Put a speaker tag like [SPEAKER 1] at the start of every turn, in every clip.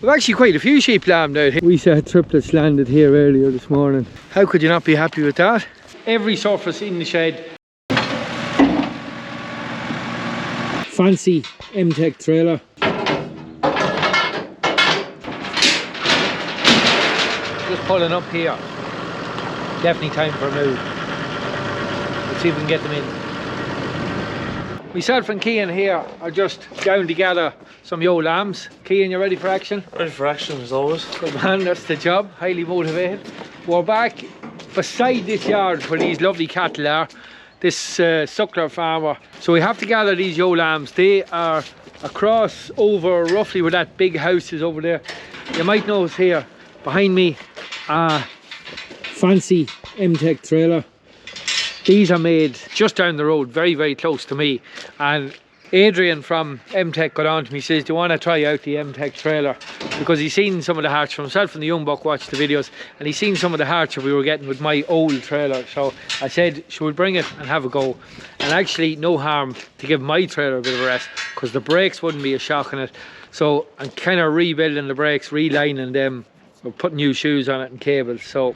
[SPEAKER 1] We've actually quite a few sheep lambed out here. We had triplets landed here earlier this morning. How could you not be happy with that? Every surface in the shed. Fancy M-TEC trailer. Just pulling up here. Definitely time for a move. Let's see if we can get them in. Myself and Cian here are just down to gather some yo lambs. Cian, you ready for action?
[SPEAKER 2] Ready for action as always.
[SPEAKER 1] Good man, that's the job. Highly motivated. We're back beside this yard where these lovely cattle are. This suckler farmer. So we have to gather these yo lambs. They are across over roughly where that big house is over there. You might notice here behind me a fancy M-TEC trailer. These are made just down the road, very, very close to me. And Adrian from M-TEC got on to me, says, do you want to try out the M-TEC trailer? Because he's seen some of the hardship. Himself and the young buck watched the videos, and he's seen some of the hardship we were getting with my old trailer. So I said, should we bring it and have a go? And actually, no harm to give my trailer a bit of a rest, because the brakes wouldn't be a shock on it. So I'm kind of rebuilding the brakes, relining them, or putting new shoes on it and cables. So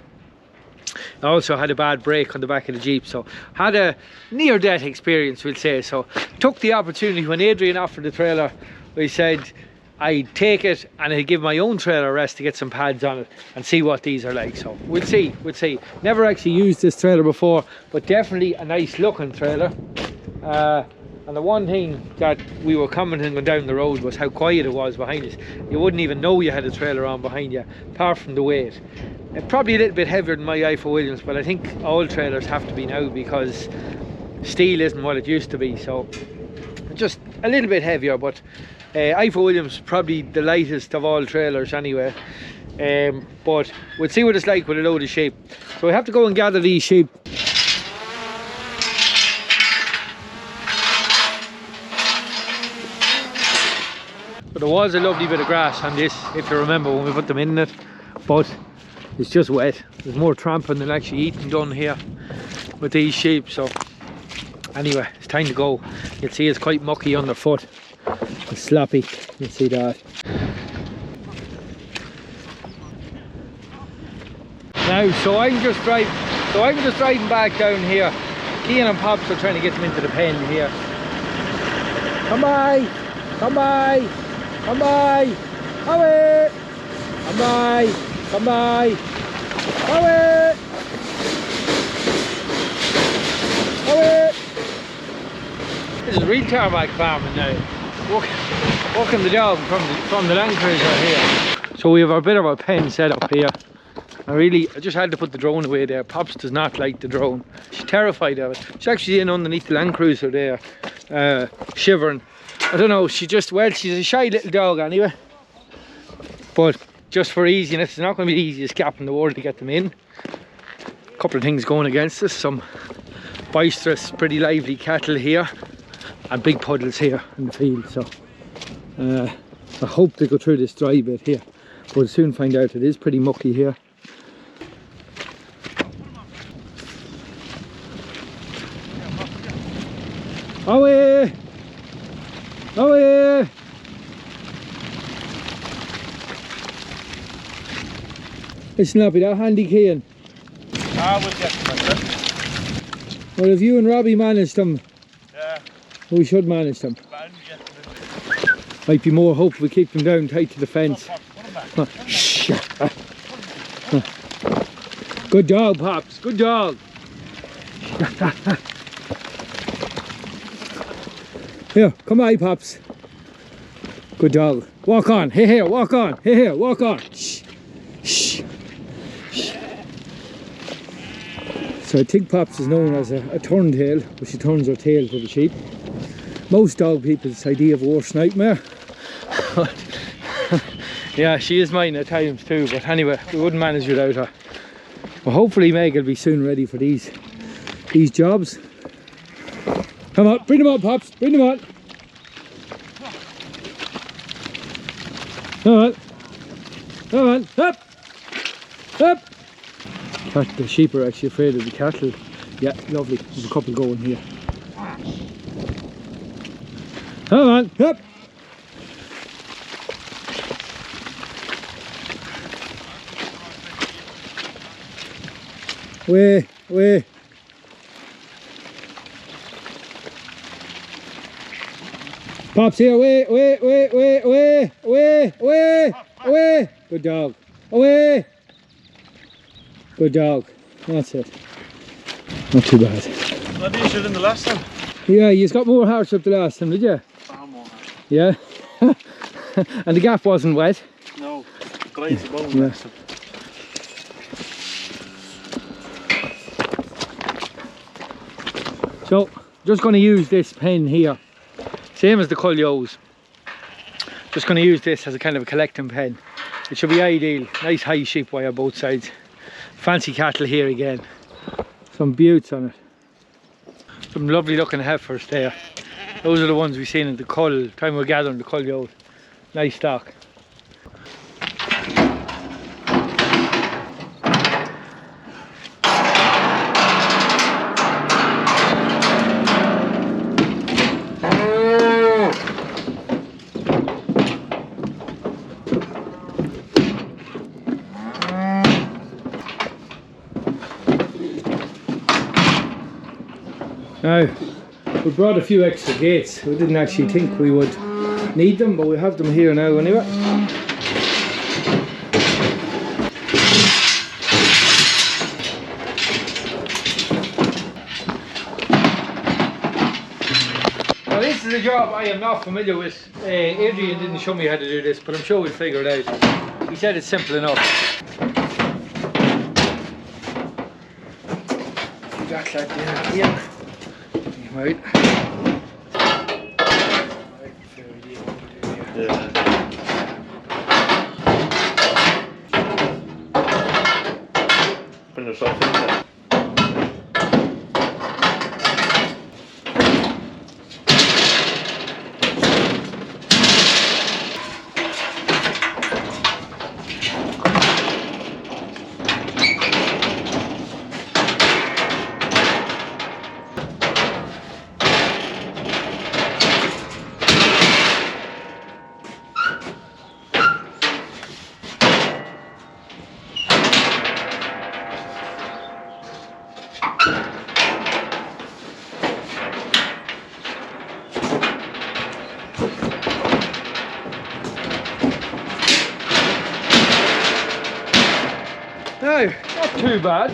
[SPEAKER 1] I also had a bad brake on the back of the Jeep, so had a near-death experience, we'll say. So took the opportunity when Adrian offered the trailer. We said I'd take it and I'd give my own trailer a rest to get some pads on it and see what these are like. So we'll see. Never actually used this trailer before, but definitely a nice looking trailer. And the one thing that we were commenting on down the road was how quiet it was behind us. You wouldn't even know you had a trailer on behind you, apart from the weight. Probably a little bit heavier than my IFO Williams, but I think all trailers have to be now because steel isn't what it used to be. So just a little bit heavier, but IFO Williams probably the lightest of all trailers anyway. But we'll see what it's like with a load of sheep. So we have to go and gather these sheep. But there was a lovely bit of grass on this, if you remember when we put them in it, but it's just wet. There's more tramping than actually eating done here with these sheep. So anyway, it's time to go. You'll see it's quite mucky underfoot. It's sloppy, you'll see that. Now, so I'm just driving back down here. Cian and Pops are trying to get them into the pen here. Come by, come by, come by, away, come by, come by, away, away. This is real tarmac farming now. Walking the dog from the Land Cruiser here. So we have a bit of a pen set up here. I just had to put the drone away there. Pops does not like the drone. She's terrified of it. She's actually in underneath the Land Cruiser there, shivering. I don't know, she's a shy little dog anyway. But just for easiness, it's not going to be the easiest gap in the world to get them in. A couple of things going against us. Some boisterous, pretty lively cattle here. And big puddles here in the field. So I hope they go through this dry bit here. But we'll soon find out. It is pretty mucky here. Away! Away! It's not be that handy, Cian.
[SPEAKER 2] Ah, we'll get them.
[SPEAKER 1] Well, if you and Robbie managed them,
[SPEAKER 2] yeah,
[SPEAKER 1] we should manage them. Might be more hope if we keep them down tight to the fence. Good dog, Pops. Good dog. Here, come on, Pops. Good dog. Walk on. Here, walk on. Here, walk on. Shh. Shh. Shh. So I think Pops is known as a turntail, but she turns her tail to the sheep. Most dog people's idea of worst nightmare. Yeah, she is mine at times too, but anyway, we wouldn't manage without her. Well, hopefully Meg will be soon ready for these jobs. Come on, bring them on, Pops, bring them on. Come on, come on, up, up. The sheep are actually afraid of the cattle. Yeah, lovely, there's a couple going here. Come on, up. Way. Pops here, way. Good dog. Away. Good dog. That's it. Not too bad.
[SPEAKER 2] What did you shoot in the last time?
[SPEAKER 1] Yeah, you got more harsh up the last time, did you?
[SPEAKER 2] Far more harsh.
[SPEAKER 1] Yeah. And the gap wasn't wet.
[SPEAKER 2] No, glaze the bone.
[SPEAKER 1] Yeah. So, just going to use this pen here, same as the Cullio's. Just going to use this as a kind of a collecting pen. It should be ideal. Nice high sheep wire both sides. Fancy cattle here again. Some buttes on it. Some lovely looking heifers there. Those are the ones we've seen in the cull, time we're gathering the Cullio's. Nice stock. Now, we brought a few extra gates. We didn't actually think we would need them, but we have them here now anyway. Now this is a job I am not familiar with. Adrian didn't show me how to do this, but I'm sure we'll figure it out. He said it's simple enough. Got that down here. Right.
[SPEAKER 2] Yeah. Put yourself in there.
[SPEAKER 1] No, not too bad.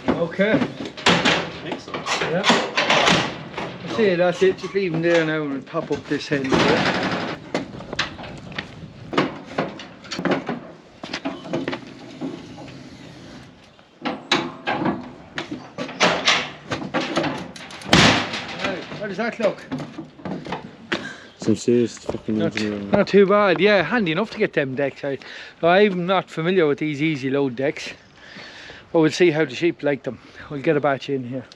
[SPEAKER 1] Okay. Yeah. See, that's it. Just leave them there now and pop up this end. How does that look?
[SPEAKER 2] Some serious fucking engineering.
[SPEAKER 1] Not too bad, yeah, handy enough to get them decks out. I'm not familiar with these easy load decks, but we'll see how the sheep like them. We'll get a batch in here.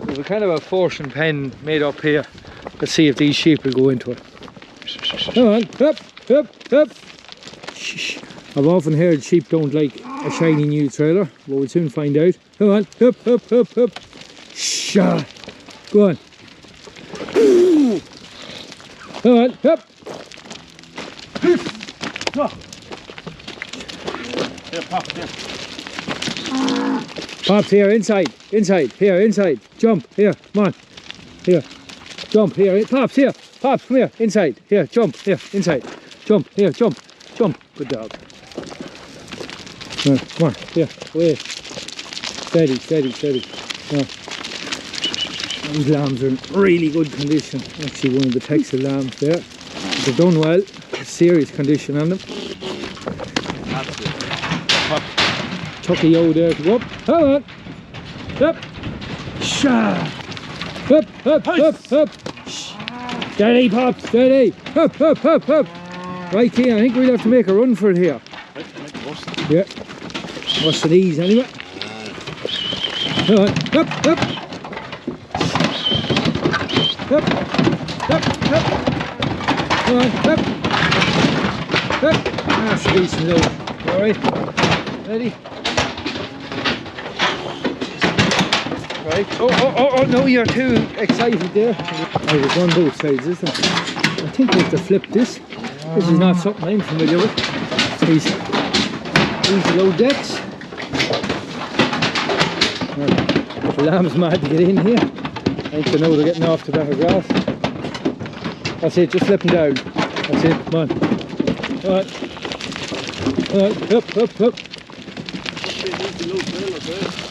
[SPEAKER 1] There's a kind of a forcing pen made up here. Let's see if these sheep will go into it. Come on, up. Shh. I've often heard sheep don't like a shiny new trailer, but we'll soon find out. Come on, up. Shh. Go on. Come on, up.
[SPEAKER 2] Yeah, pop it in.
[SPEAKER 1] Pops here, inside, here, inside. Jump, here, come on. Here, jump, here, Pops, here. Pops, come here, inside. Here, jump, here, inside. Jump, here, jump. Good dog. Come on, here, away. Steady. No. These lambs are in really good condition. Actually, one of the Texas lambs there. They've done well. Serious condition on them. Tuck a yo there to go up. Come on. Up. Sha. Up. Steady, Pop. Steady. Up. Right here. I think we'll have to make a run for it here. Yeah. What's the knees anyway? Come on. Up. Come on. Up. That's a decent load. Alright. Ready? Right. Oh, no, you're too excited there. Oh, there's one both sides, isn't there? I think we have to flip this. This is not something I'm familiar with. These low decks. The lamb's mad to get in here. I think they know they're getting off to better grass. That's it, just flip them down. That's it, come on. Alright, up.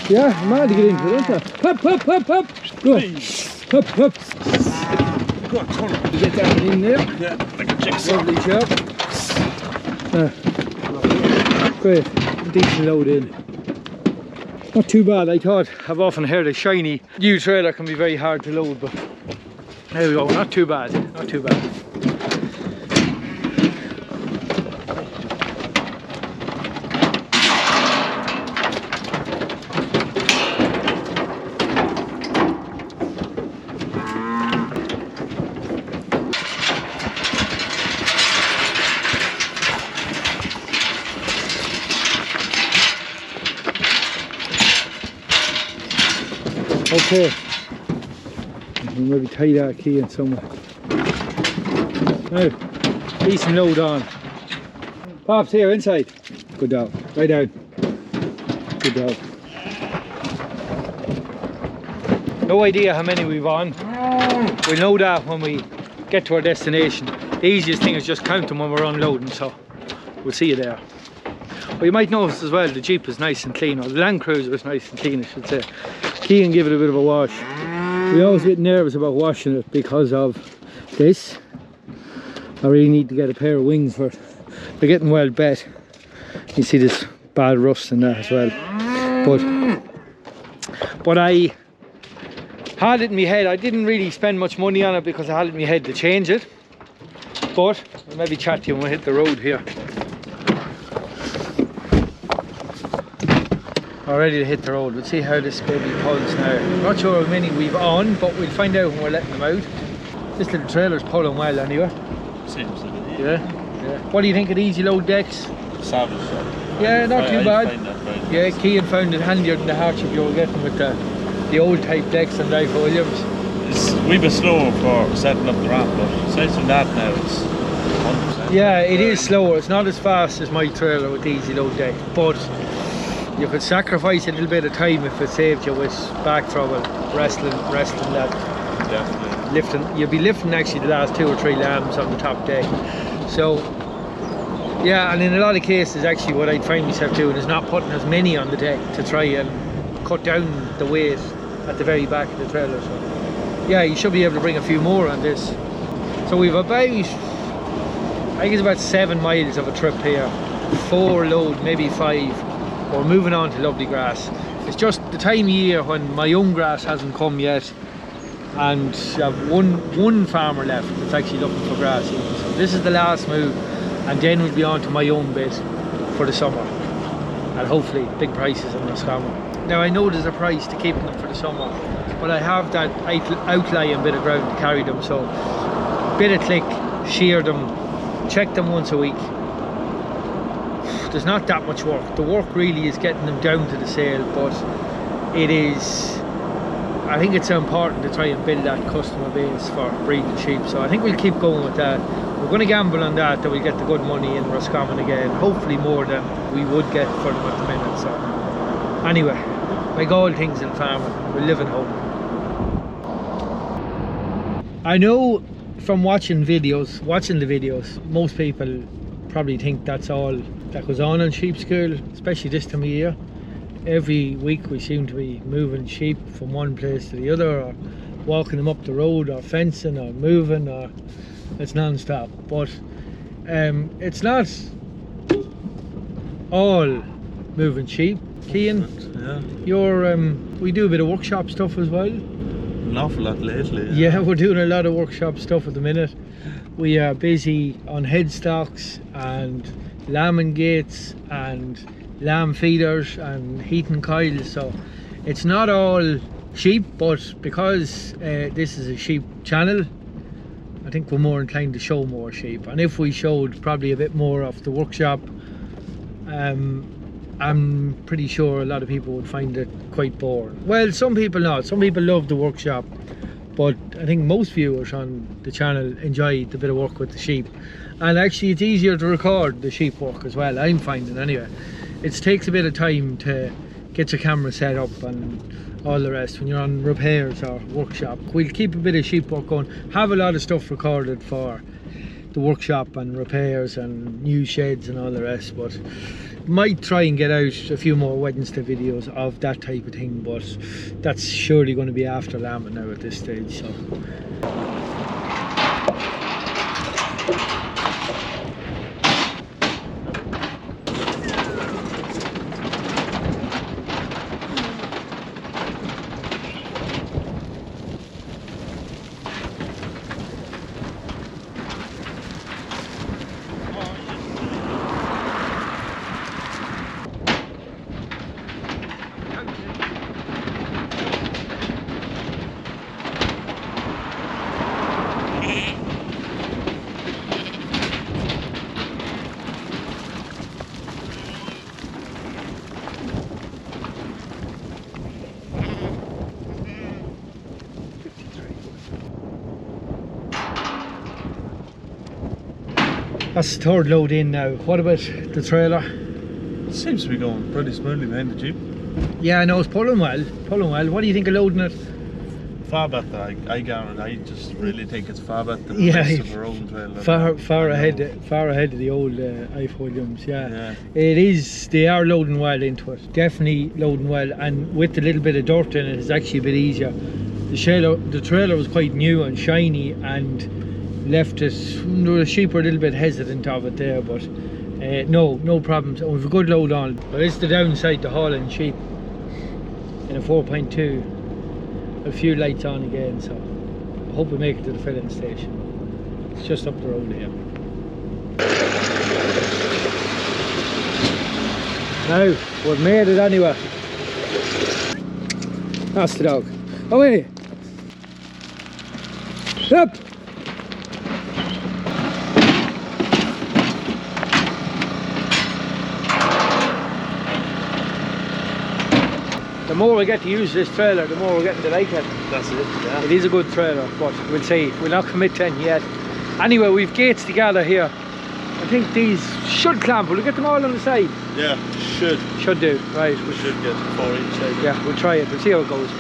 [SPEAKER 1] Yeah, I'm mad to get into it, aren't I? Up. Go on. Up.
[SPEAKER 2] Go on, turn it.
[SPEAKER 1] You get that in there.
[SPEAKER 2] Yeah, like a jigsaw.
[SPEAKER 1] Lovely job. Great, decent load in. Not too bad. I thought, I've often heard a shiny new trailer can be very hard to load, but there we go, not too bad, not too bad. Okay, maybe tie that key in somewhere. Now, decent load on. Pops here, inside. Good dog, right down. Good dog. No idea how many we've on. We'll know that when we get to our destination. The easiest thing is just count them when we're unloading, so we'll see you there. Well, you might notice as well, the Jeep is nice and clean, or the Land Cruiser is nice and clean, I should say. Key and give it a bit of a wash. We always get nervous about washing it because of this. I really need to get a pair of wings for it. They're getting well bet. You see this bad rust in that as well. But I had it in my head. I didn't really spend much money on it because I had it in my head to change it. But I'll maybe chat to you when we hit the road here. We're ready to hit the road. We'll see how this baby pulls now. I'm not sure how many we've on, but we'll find out when we're letting them out. This little trailer's pulling well anyway.
[SPEAKER 2] Seems like it.
[SPEAKER 1] Yeah. What do you think of the easy load decks?
[SPEAKER 2] Savage.
[SPEAKER 1] Yeah, not too bad. Yeah,
[SPEAKER 2] Nice.
[SPEAKER 1] Keane found it handier than the hardship you were getting with the old type decks and Life Williams.
[SPEAKER 2] It's a wee bit slow for setting up the ramp, but aside from that now it's 100%.
[SPEAKER 1] Yeah, it is slower. It's not as fast as my trailer with the easy load deck, but you could sacrifice a little bit of time if it saved you with back trouble, wrestling that.
[SPEAKER 2] Definitely.
[SPEAKER 1] Lifting, you'll be lifting actually the last 2 or 3 lambs on the top deck. So yeah, and in a lot of cases actually what I'd find myself doing is not putting as many on the deck to try and cut down the weight at the very back of the trailer. So yeah, you should be able to bring a few more on this. So we've about, I think it's about 7 miles of a trip here, 4 load, maybe 5. We're moving on to lovely grass. It's just the time of year when my young grass hasn't come yet, and I have one farmer left that's actually looking for grass. So this is the last move, and then we'll be on to my own bit for the summer, and hopefully big prices in Roscommon. Now I know there's a price to keeping them for the summer, but I have that outlying bit of ground to carry them, so bit of click, shear them, check them once a week. There's not that much work. The work really is getting them down to the sale, but it is, I think it's important to try and build that customer base for breeding sheep, so I think we'll keep going with that. We're going to gamble on that we get the good money in Roscommon again, hopefully more than we would get for them at the minute. So anyway, like all things in farming, we live in hope. I know from watching the videos, most people probably think that's all that goes on in sheep school, especially this time of year. Every week we seem to be moving sheep from one place to the other, or walking them up the road, or fencing, or moving, or it's non-stop. But it's not all moving sheep. Cian,
[SPEAKER 2] Yeah.
[SPEAKER 1] we do a bit of workshop stuff as well.
[SPEAKER 2] An awful lot lately.
[SPEAKER 1] Yeah, we're doing a lot of workshop stuff at the minute. We are busy on headstocks and lambing gates and lamb feeders and heating coils, so it's not all sheep, but because this is a sheep channel, I think we're more inclined to show more sheep. And if we showed probably a bit more of the workshop, I'm pretty sure a lot of people would find it quite boring. Well, some people not. Some people love the workshop, but I think most viewers on the channel enjoy the bit of work with the sheep. And actually it's easier to record the sheep work as well, I'm finding anyway. It takes a bit of time to get your camera set up and all the rest when you're on repairs or workshop. We'll keep a bit of sheep work going, have a lot of stuff recorded for the workshop and repairs and new sheds and all the rest, but might try and get out a few more Wednesday videos of that type of thing, but that's surely going to be after lambing now at this stage. So that's the third load in now. What about the trailer?
[SPEAKER 2] It seems to be going pretty smoothly behind the Jeep.
[SPEAKER 1] Yeah, I know, it's pulling well, pulling well. What do you think of loading it?
[SPEAKER 2] Far better, I guarantee. I just really think it's far better than the
[SPEAKER 1] Yeah,
[SPEAKER 2] rest of our own trailer.
[SPEAKER 1] Far ahead of the old Williams. Yeah. It is. They are loading well into it. Definitely loading well, and with a little bit of dirt in it, it's actually a bit easier. The trailer was quite new and shiny, and left it. The sheep were a little bit hesitant of it there, but no problems. We've a good load on. But it's the downside to hauling sheep in a 4.2. A few lights on again, so I hope we make it to the filling station. It's just up the road here. Now, we've made it anyway. That's the dog. Away! Up! The more we get to use this trailer, the more we're getting to like it.
[SPEAKER 2] That's it, yeah.
[SPEAKER 1] It is a good trailer, but we'll see. We'll not commit to any yet. Anyway, we've gates together here. I think these should clamp. Will we get them all on the side?
[SPEAKER 2] Yeah, should.
[SPEAKER 1] Should do, right.
[SPEAKER 2] We should get 4 each side.
[SPEAKER 1] Yeah, we'll try it. We'll see how it goes.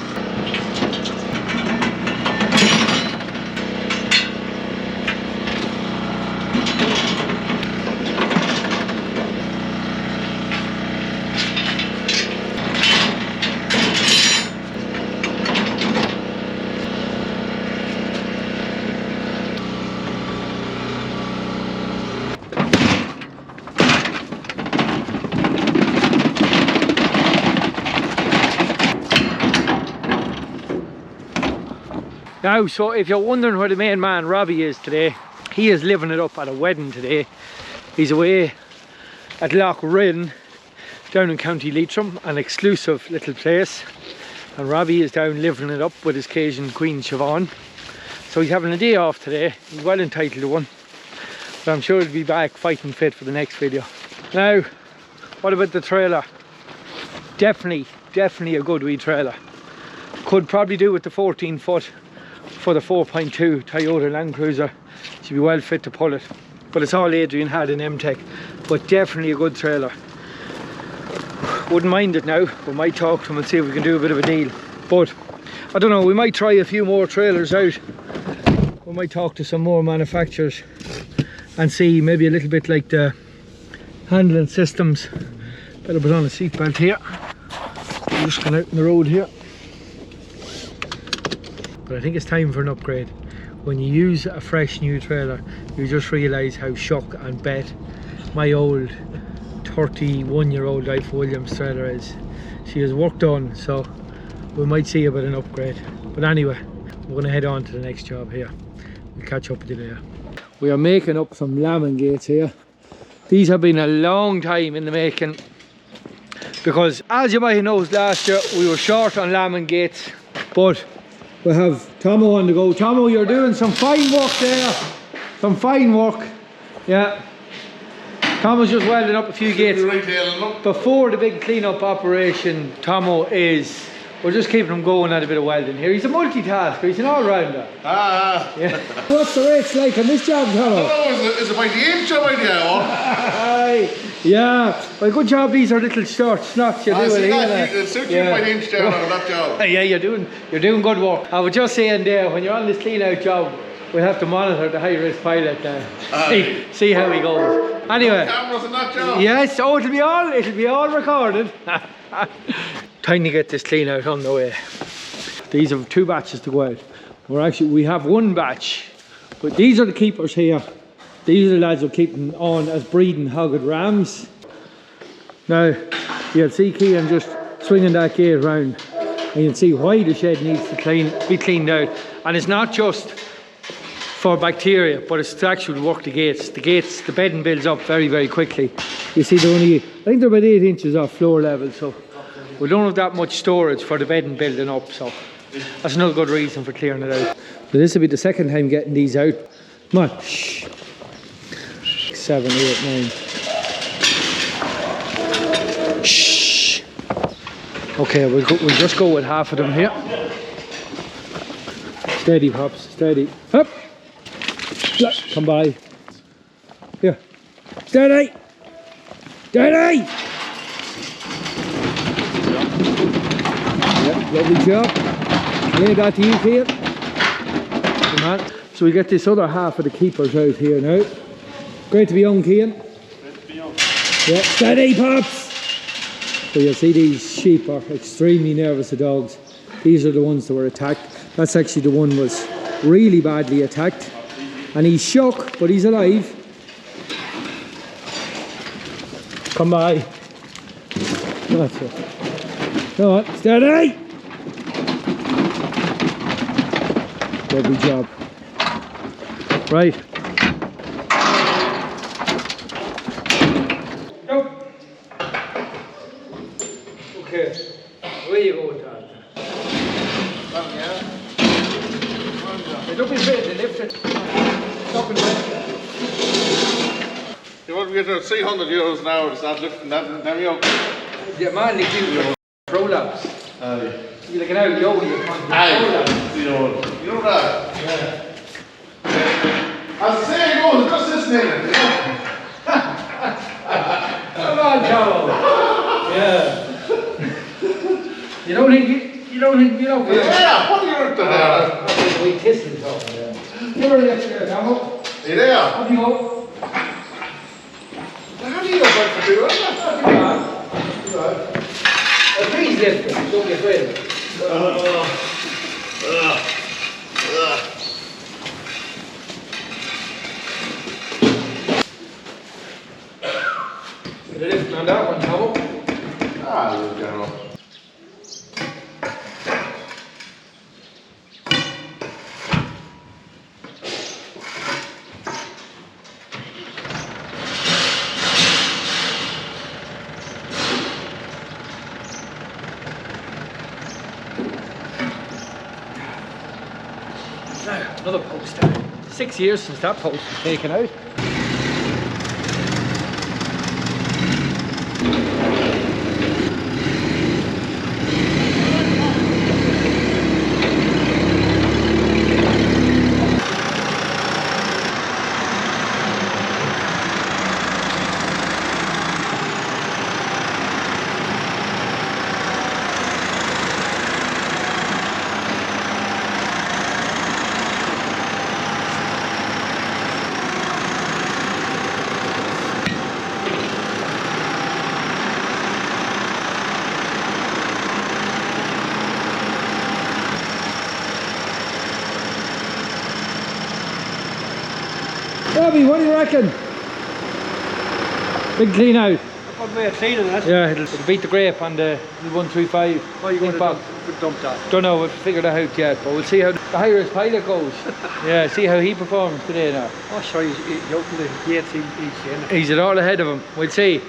[SPEAKER 1] Now, so if you're wondering where the main man Robbie is today, he is living it up at a wedding today. He's away at Loch Rin down in County Leitrim, an exclusive little place, and Robbie is down living it up with his Cajun Queen Siobhan. So he's having a day off today. He's well entitled to one, but I'm sure he'll be back fighting fit for the next video. Now, what about the trailer? Definitely a good wee trailer. Could probably do with the 14 foot for the 4.2 Toyota Land Cruiser. Should be well fit to pull it, but it's all Adrian had in M-TEC. But definitely a good trailer. Wouldn't mind it now. We might talk to him and see if we can do a bit of a deal, but I don't know, we might try a few more trailers out. We might talk to some more manufacturers and see, maybe a little bit like the handling systems. Better put on a seatbelt here. I'm just going out on the road here. But I think it's time for an upgrade. When you use a fresh new trailer, you just realise how shook and bet my old 31-year-old Life Williams trailer is. She has work done, so we might see about an upgrade. But anyway, we're going to head on to the next job here. We'll catch up with you later. We are making up some lambing gates here. These have been a long time in the making, because as you might have noticed last year, we were short on lambing gates, but we have Tomo on the go. Tomo, you're doing some fine work there. Some fine work. Yeah. Tom was just welding up a few gates.
[SPEAKER 3] Retailing
[SPEAKER 1] Before the big clean-up operation, Tomo is... We're just keeping him going at a bit of welding here. He's a multitasker, he's an all-rounder. Yeah. What's the rates like on this job, Tomo?
[SPEAKER 3] It's about the inch of idea.
[SPEAKER 1] Yeah, well, good job. These are little short snots you're doing.
[SPEAKER 3] It suits you by the inch down on that job.
[SPEAKER 1] Yeah, you're doing good work. I was just saying there, when you're on this clean-out job, we'll have to monitor the high-risk pilot now. See how he goes. Anyway.
[SPEAKER 3] Cameras in that job.
[SPEAKER 1] Yes, oh, it'll be all recorded. Time to get this clean out on the way. These are 2 batches to go out. We have 1 batch, but these are the keepers here. These are the lads who keep them on as breeding hogged rams. Now, you'll see Cian just swinging that gate around, and you'll see why the shed needs to be cleaned out. And it's not just for bacteria, but it's to actually work the gates. The bedding builds up very, very quickly. You see, I think they're about 8 inches off floor level, so we don't have that much storage for the bedding building up, so that's another good reason for clearing it out. So this will be the second time getting these out. Come on. Shh. 7, 8, 9. Shh. Okay, we'll just go with half of them here. Steady, Pops, steady. Up. Come by. Here. Steady. Steady. Yep, lovely job. Lay that to you, Cian. Come on. So we get this other half of the keepers out here now. Great to be on, Cian.
[SPEAKER 2] Great to be on.
[SPEAKER 1] Yeah, steady, Pops. So you'll see these sheep are extremely nervous of dogs. These are the ones that were attacked. That's actually the one was really badly attacked. And he's shook, but he's alive. Come by. That's it. Come on, steady! Lovely job. Right. Nope. Okay. Where you go, Dad? Don't be afraid to lift it. Stop and lift it.
[SPEAKER 3] You want to get to 300 euros an hour to start lifting that, then you
[SPEAKER 1] Yeah, man, they do roll-ups. You're looking out, yo, you're roll-ups.
[SPEAKER 3] You know that?
[SPEAKER 1] Yeah.
[SPEAKER 3] As the saying goes, it's just this minute, you know?
[SPEAKER 1] Come on, Joe. Yeah. You don't think you know.
[SPEAKER 3] Yeah, what are you doing there?
[SPEAKER 1] We kissing talking there. You're left there, Joe.
[SPEAKER 3] You there?
[SPEAKER 1] Up you go.
[SPEAKER 3] How do you know what to do?
[SPEAKER 1] Come on. Please lift it. Don't be afraid. Get a lift on that one, Joe.
[SPEAKER 3] You general.
[SPEAKER 1] Another post there. 6 years since that post was taken out. Bobby, what do you reckon? Big clean out.
[SPEAKER 4] What way of cleaning it?
[SPEAKER 1] Yeah, it'll beat the grape on the 135.
[SPEAKER 4] What are you going to dump that?
[SPEAKER 1] Don't know, we've figured that out yet, but we'll see how the high-risk pilot goes. Yeah, see how he performs today now.
[SPEAKER 4] Oh, sure, he's opened the gates each day.
[SPEAKER 1] He's it all ahead of him, we'll see.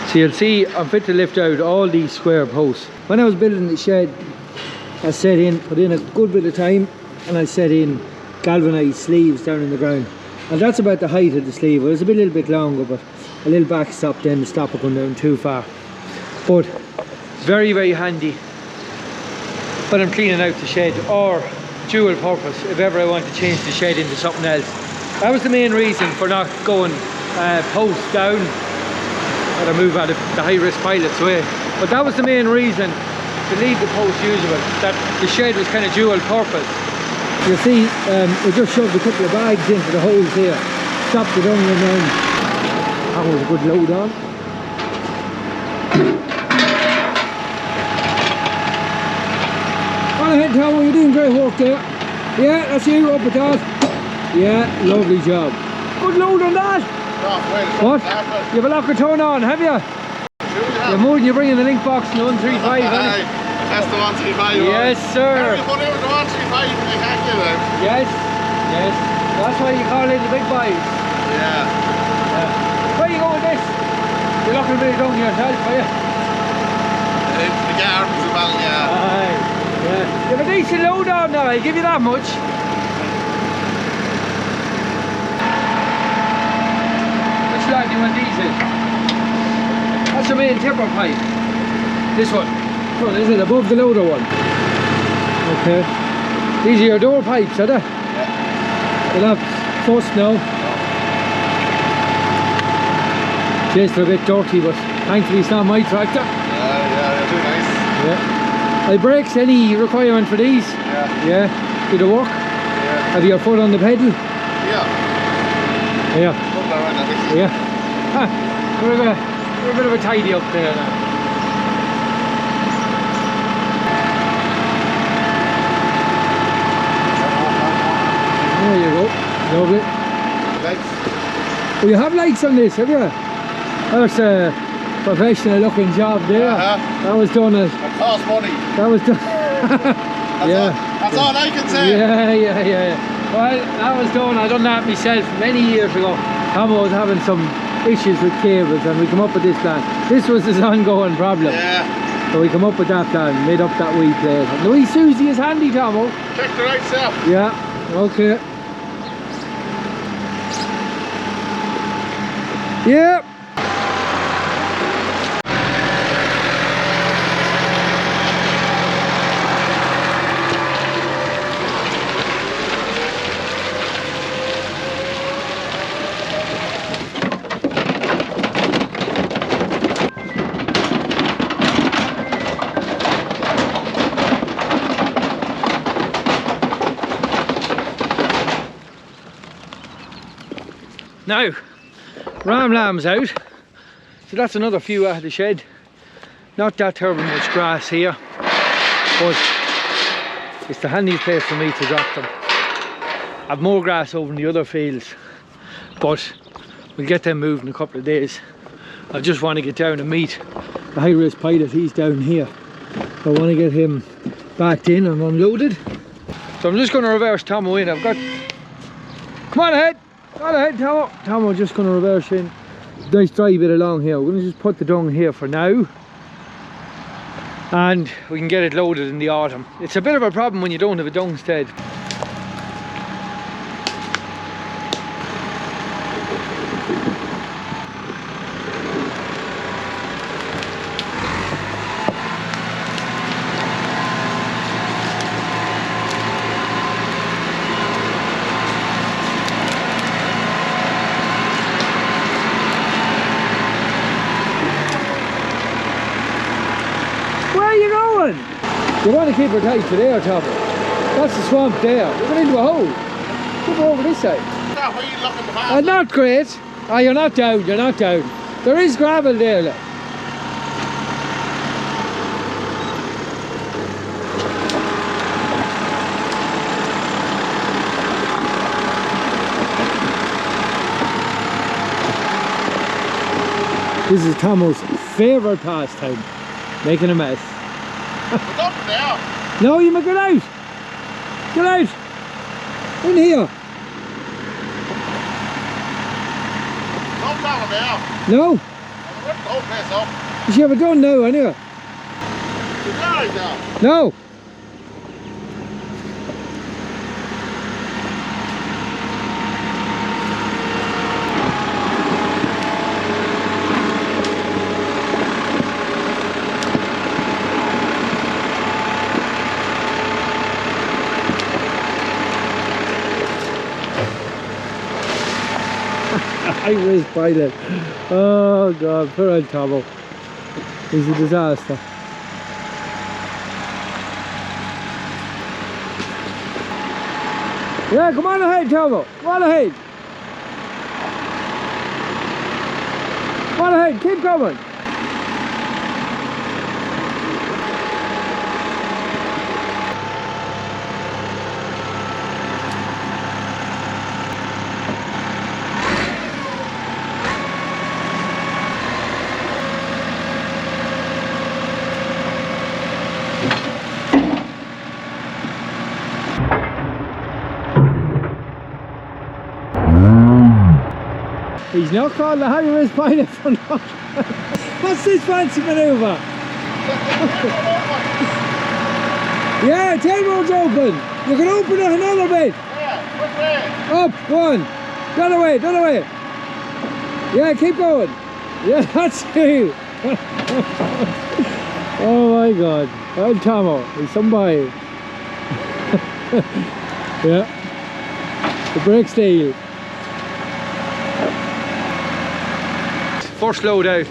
[SPEAKER 1] So you'll see I'm fit to lift out all these square posts. When I was building the shed, I put in a good bit of time, and I set in galvanised sleeves down in the ground. And that's about the height of the sleeve. It was a little bit longer, but a little backstop then to stop it going down too far. But very, very handy when I'm cleaning out the shed, or dual purpose if ever I want to change the shed into something else. That was the main reason for not going post down, or move out of the high-risk pilots way. But that was the main reason to leave the post usable, that the shed was kind of dual purpose. You see, we just shoved a couple of bags into the holes here, stopped it on and then that was a good load on. On ahead, Tom, you're doing great work there. Yeah, that's you, up with that. Yeah, lovely job. Good load on that. What? You have a locker tone on, have you? You're more than you're bringing the link box in the 135, haven't you?
[SPEAKER 3] That's the 135.
[SPEAKER 1] Yes, sir.
[SPEAKER 3] Put over the 135 and they can't get it.
[SPEAKER 1] Yes, yes. That's why you call it the big boys.
[SPEAKER 3] Yeah.
[SPEAKER 1] Where you go with this? You're looking a bit down yourself, are you?
[SPEAKER 3] The gardens as well, yeah.
[SPEAKER 1] Aye. Yeah. You have a decent load on now, I'll give you that much. Which lag do you want these in? That's your main tipper pipe. This one. Oh, is it above the loader one? Okay. These are your door pipes, are they?
[SPEAKER 3] Yeah.
[SPEAKER 1] They'll have fuss now. Yes, they're a bit dirty, but thankfully it's not my tractor.
[SPEAKER 3] Yeah, they're too nice.
[SPEAKER 1] Yeah. Are brakes any requirement for these?
[SPEAKER 3] Yeah.
[SPEAKER 1] Yeah. Do they work?
[SPEAKER 3] Yeah.
[SPEAKER 1] Have you your foot on the pedal?
[SPEAKER 3] Yeah.
[SPEAKER 1] Yeah.
[SPEAKER 3] Something around that.
[SPEAKER 1] Yeah. We're a bit of a tidy up there now. There you go. Lovely.
[SPEAKER 3] Legs.
[SPEAKER 1] Well, you have lights on this, have you? That's a professional looking job there. That was done at...
[SPEAKER 3] It costs money.
[SPEAKER 1] That was done...
[SPEAKER 3] That's all I can say.
[SPEAKER 1] Yeah. Well, that was done. I done that myself many years ago. Tom was having some issues with cables and we come up with this plan. This was his ongoing problem.
[SPEAKER 3] Yeah.
[SPEAKER 1] So we come up with that plan, made up that wee plate. And the wee Susie is handy, Tomo.
[SPEAKER 3] Check the right step.
[SPEAKER 1] Yeah, okay. Yep. Now, ram lamb's out, so that's another few out of the shed. Not that terribly much grass here, but it's the handiest place for me to drop them. I've more grass over in the other fields, but we'll get them moved in a couple of days. I just want to get down and meet the high-risk pilot. He's down here. I want to get him backed in and unloaded. So I'm just going to reverse Tomo in. I've got... Come on ahead! Go ahead, Tomo. Tomo's just going to reverse in. Nice dry bit along here. We're going to just put the dung here for now. And we can get it loaded in the autumn. It's a bit of a problem when you don't have a dung stead. You want to keep her tight to there, Tommy. That's the swamp there. We're going into a hole. Come over this side.
[SPEAKER 3] Where are you looking the back?
[SPEAKER 1] Not great. Oh, you're not down, you're not down. There is gravel there, look. This is Tomo's favourite pastime, making a mess.
[SPEAKER 3] We're up there.
[SPEAKER 1] No, you must get out. Get out. In here.
[SPEAKER 3] Don't down there.
[SPEAKER 1] No.
[SPEAKER 3] Rip the whole place up.
[SPEAKER 1] You should have it done now, anyway.
[SPEAKER 3] You're right now.
[SPEAKER 1] No. I was by that. Oh God, poor old Tomo. He's a disaster. Yeah, come on ahead, Tomo. Come on ahead. Come on ahead, keep going. He's not called the high-risk pilot for not. What's this fancy manoeuvre? Yeah, tailboard's open. You can open it another bit.
[SPEAKER 3] Yeah, which way?
[SPEAKER 1] Up, one. The other way, the other way. Yeah, keep going. Yeah, that's you. Oh my God. Well, Tomo, he's somebody. Yeah. The brake steel. First load out.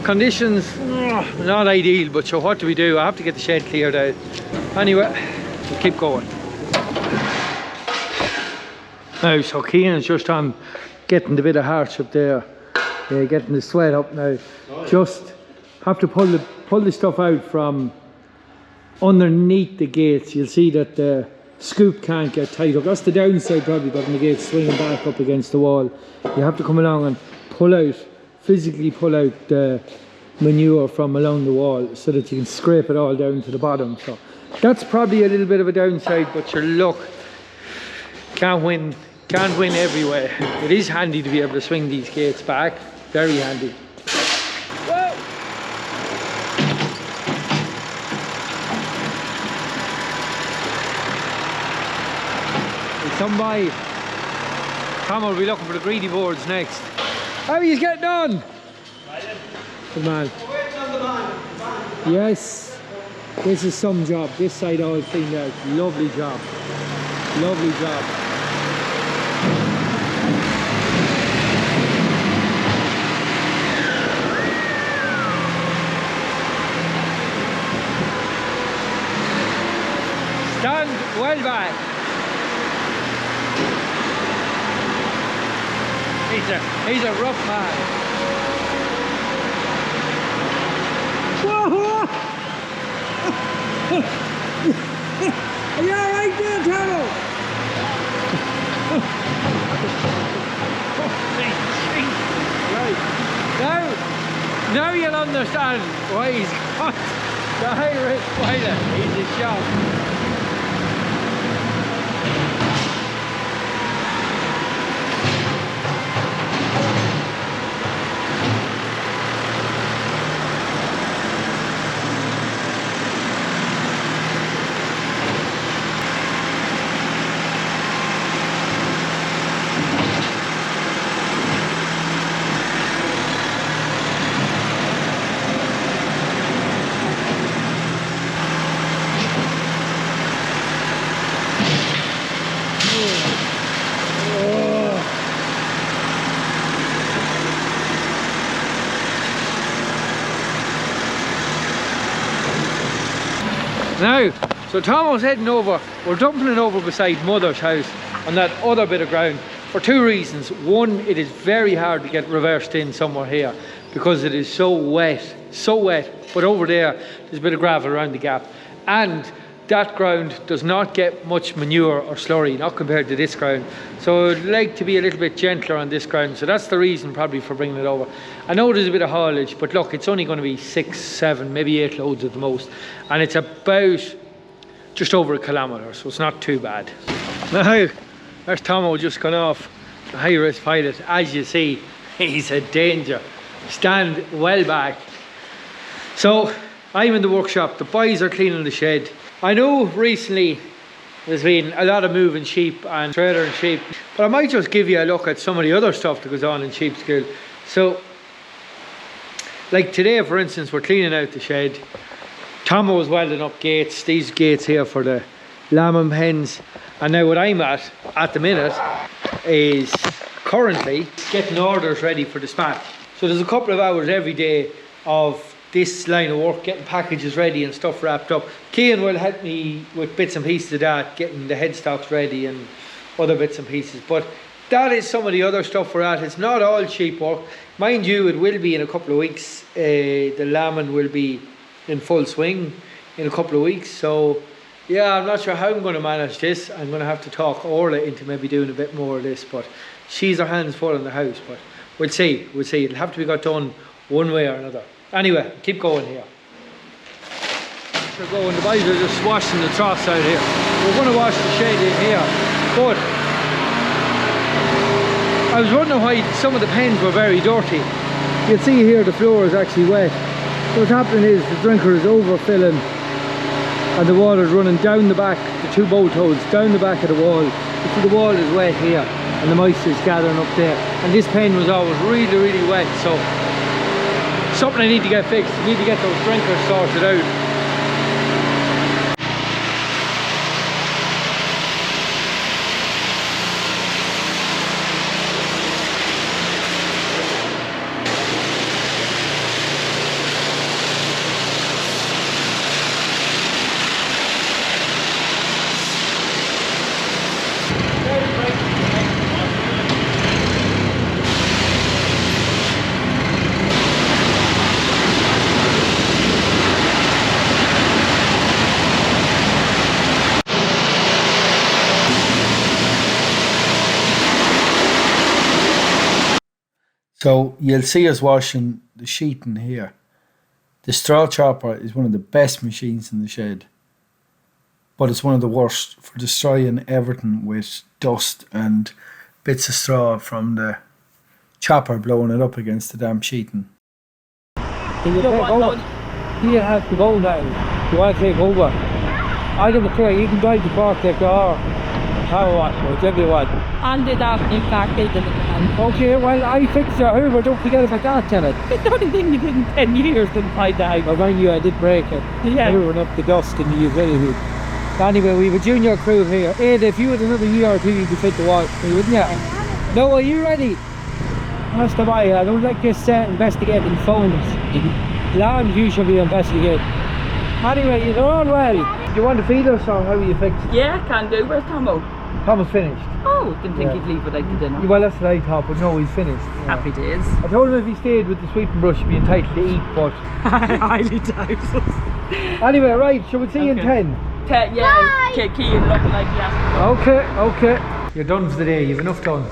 [SPEAKER 1] Conditions not ideal, but so what do we do? I have to get the shed cleared out. Anyway, we'll keep going. Now, so Cian's just on getting the bit of hearts up there. Yeah, getting the sweat up now. Just have to pull the stuff out from underneath the gates. You'll see that the scoop can't get tight up. That's the downside probably, getting the gates swinging back up against the wall. You have to come along and pull out, physically pull out the manure from along the wall so that you can scrape it all down to the bottom. So that's probably a little bit of a downside, but your luck, can't win everywhere. It is handy to be able to swing these gates back, very handy. Whoa. It's on by. Tom will be looking for the greedy boards next. How are you getting on? Good man. Yes, this is some job. This side all cleaned out. Lovely job. Lovely job. Stand well back. He's a rough man. Whoa! Are you alright there, Tomo? Right. Now you'll understand why he's got the high-risk pilot. He's a shot. Now, so Tomo's heading over, we're dumping it over beside Mother's house on that other bit of ground for two reasons. One, it is very hard to get reversed in somewhere here because it is so wet, but over there there's a bit of gravel around the gap, and that ground does not get much manure or slurry, not compared to this ground. So I'd like to be a little bit gentler on this ground, so that's the reason probably for bringing it over. I know there's a bit of haulage, but look, it's only going to be 6, 7, maybe 8 loads at the most, and it's about just over 1 kilometre, so it's not too bad. Now, there's Tomo just gone off, the high-risk pilot. As you see, he's a danger. stand well back. So I'm in the workshop, the boys are cleaning the shed. I know recently there's been a lot of moving sheep and trailer and sheep, but I might just give you a look at some of the other stuff that goes on in sheep school. So, like today for instance, we're cleaning out the shed. Tomo was welding up gates, these gates here for the lamb and hens. And now what I'm at the minute, is currently getting orders ready for the spat. So there's a couple of hours every day of this line of work, getting packages ready and stuff wrapped up. Cian will help me with bits and pieces of that, getting the headstocks ready and other bits and pieces. But that is some of the other stuff we're at. It's not all sheep work. Mind you, it will be in a couple of weeks. The lambing will be in full swing in a couple of weeks. So yeah, I'm not sure how I'm going to manage this. I'm going to have to talk Orla into maybe doing a bit more of this, but she's her hands full in the house. But we'll see, It'll have to be got done one way or another. Anyway, keep going here. We're going, the boys are just washing the troughs out here. We're going to wash the shed in here, but I was wondering why some of the pens were very dirty. You can see here the floor is actually wet. So what's happening is the drinker is overfilling and the water is running down the back, the two bolt holes, down the back of the wall. You see the wall is wet here and the moisture is gathering up there. And this pen was always really, really wet, so something I need to get fixed. I need to get those drinkers sorted out. So you'll see us washing the sheeting here. The straw chopper is one of the best machines in the shed, but it's one of the worst for destroying everything with dust and bits of straw from the chopper blowing it up against the damp sheeting.
[SPEAKER 4] Can you take over? He has to go now. You want to take over? I don't care. You can drive the car, take the power wash, whatever you want.
[SPEAKER 5] And did that in fact
[SPEAKER 4] Okay, well I fixed it. However, don't forget about that, Janet.
[SPEAKER 5] the only thing you did in 10 years didn't find out.
[SPEAKER 4] Well, mind you, I did break it.
[SPEAKER 5] Yeah.
[SPEAKER 4] Moving up the dust in the utility. Anyway, we have a junior crew here. Ed, if you had another year or two, you'd be fit to walk, wouldn't you? No, are you ready? That's the way. I don't like this investigating phones. Lambs you should be investigating. Anyway, you're all well. Do you want to feed us or how are you fixed?
[SPEAKER 5] Yeah, can do. Where's Tomo?
[SPEAKER 1] Tomo's finished.
[SPEAKER 5] Oh, didn't think he'd leave without the dinner.
[SPEAKER 1] Well, that's what I thought, but no, he's finished.
[SPEAKER 5] Happy days.
[SPEAKER 1] I told him if he stayed with the sweeping brush, he'd be entitled to eat, but...
[SPEAKER 5] Highly doubt.
[SPEAKER 1] Anyway, right, shall we see you in 10?
[SPEAKER 5] Yeah, Cian looking like yes.
[SPEAKER 1] Okay. You're done for the day, you've enough done.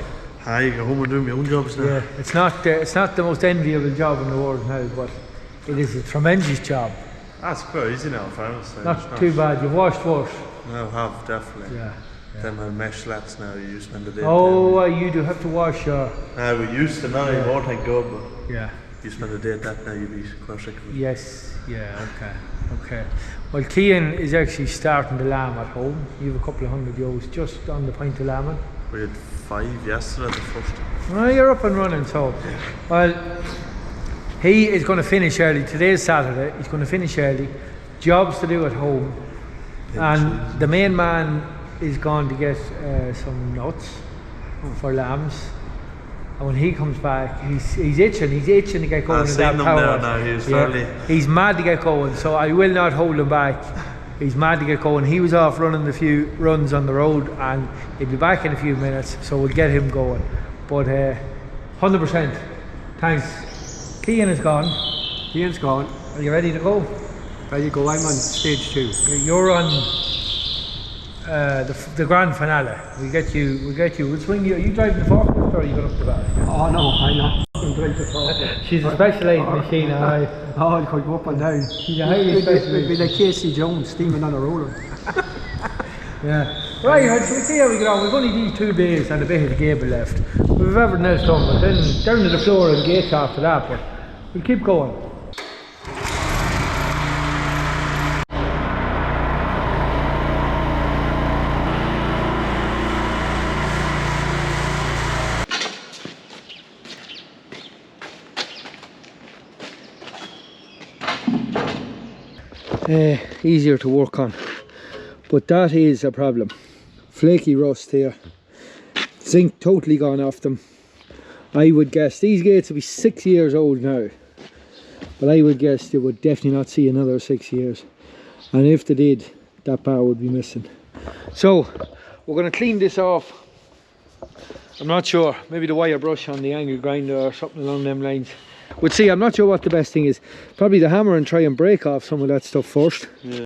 [SPEAKER 2] I go home and do my own jobs now.
[SPEAKER 1] Yeah, it's not the most enviable job in the world now, but it is a tremendous job.
[SPEAKER 2] That's quite easy now, fairness.
[SPEAKER 1] Not too bad, you've washed worse.
[SPEAKER 2] No, I have, definitely.
[SPEAKER 1] Yeah.
[SPEAKER 2] Them mesh slats now, you spend the day.
[SPEAKER 1] Oh, you do have to wash your...
[SPEAKER 2] We used to, not anymore, thank God, but
[SPEAKER 1] yeah.
[SPEAKER 2] you spend the day at that now, you'd be quite sick of it.
[SPEAKER 1] Yes, yeah, okay. Well, Cian is actually starting the lamb at home. You have a couple of hundred ewes just on the point of lambing.
[SPEAKER 2] We had 5 yesterday, the first.
[SPEAKER 1] Well, you're up and running, so... Well, he is going to finish early. Today's Saturday, he's going to finish early. Jobs to do at home. And the main man is going to get some nuts for lambs. And when he comes back, he's itching to get going in that power. He's mad to get going, so I will not hold him back. He's mad to get going. He was off running a few runs on the road and he'll be back in a few minutes, so we'll get him going. But 100%. Thanks. Cian is gone.
[SPEAKER 4] Cian's gone.
[SPEAKER 1] Are you ready to go?
[SPEAKER 4] Ready to go. I'm on stage 2.
[SPEAKER 1] You're on the grand finale. We'll get you. We'll swing you. Are you driving the forklift or are you going up the back?
[SPEAKER 4] Oh no, I'm not drive the forklift.
[SPEAKER 1] She's a specialised machine, alright.
[SPEAKER 4] Oh, you could go up and down.
[SPEAKER 1] She's a highly specialised.
[SPEAKER 4] It'd be like Casey Jones steaming on a roller.
[SPEAKER 1] Yeah. Right, we'll see how we get on. We've only these 2 bays and a bit of the gable left. We've everything else done, but then down to the floor and gates after that. But We'll keep going. Easier to work on, but that is a problem. Flaky rust here, zinc totally gone off them. I would guess these gates will be 6 years old now, but I would guess they would definitely not see another 6 years, and if they did, that bar would be missing. So we're going to clean this off. I'm not sure, maybe the wire brush on the angle grinder or something along them lines. We'll see. I'm not sure what the best thing is. Probably the hammer and try and break off some of that stuff first.
[SPEAKER 2] Yeah.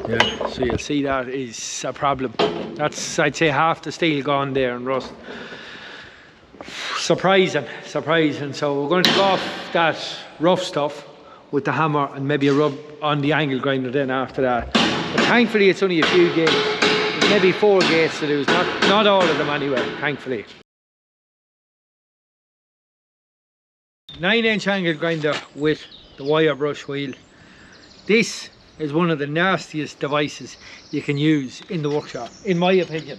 [SPEAKER 1] Yeah, so you'll see that is a problem. That's, I'd say, half the steel gone there and rust. Surprising. So we're going to take off that rough stuff with the hammer and maybe a rub on the angle grinder then after that. But thankfully it's only a few gates. There's maybe 4 gates to do, not all of them anyway, thankfully. 9-inch angle grinder with the wire brush wheel. This is one of the nastiest devices you can use in the workshop, in my opinion.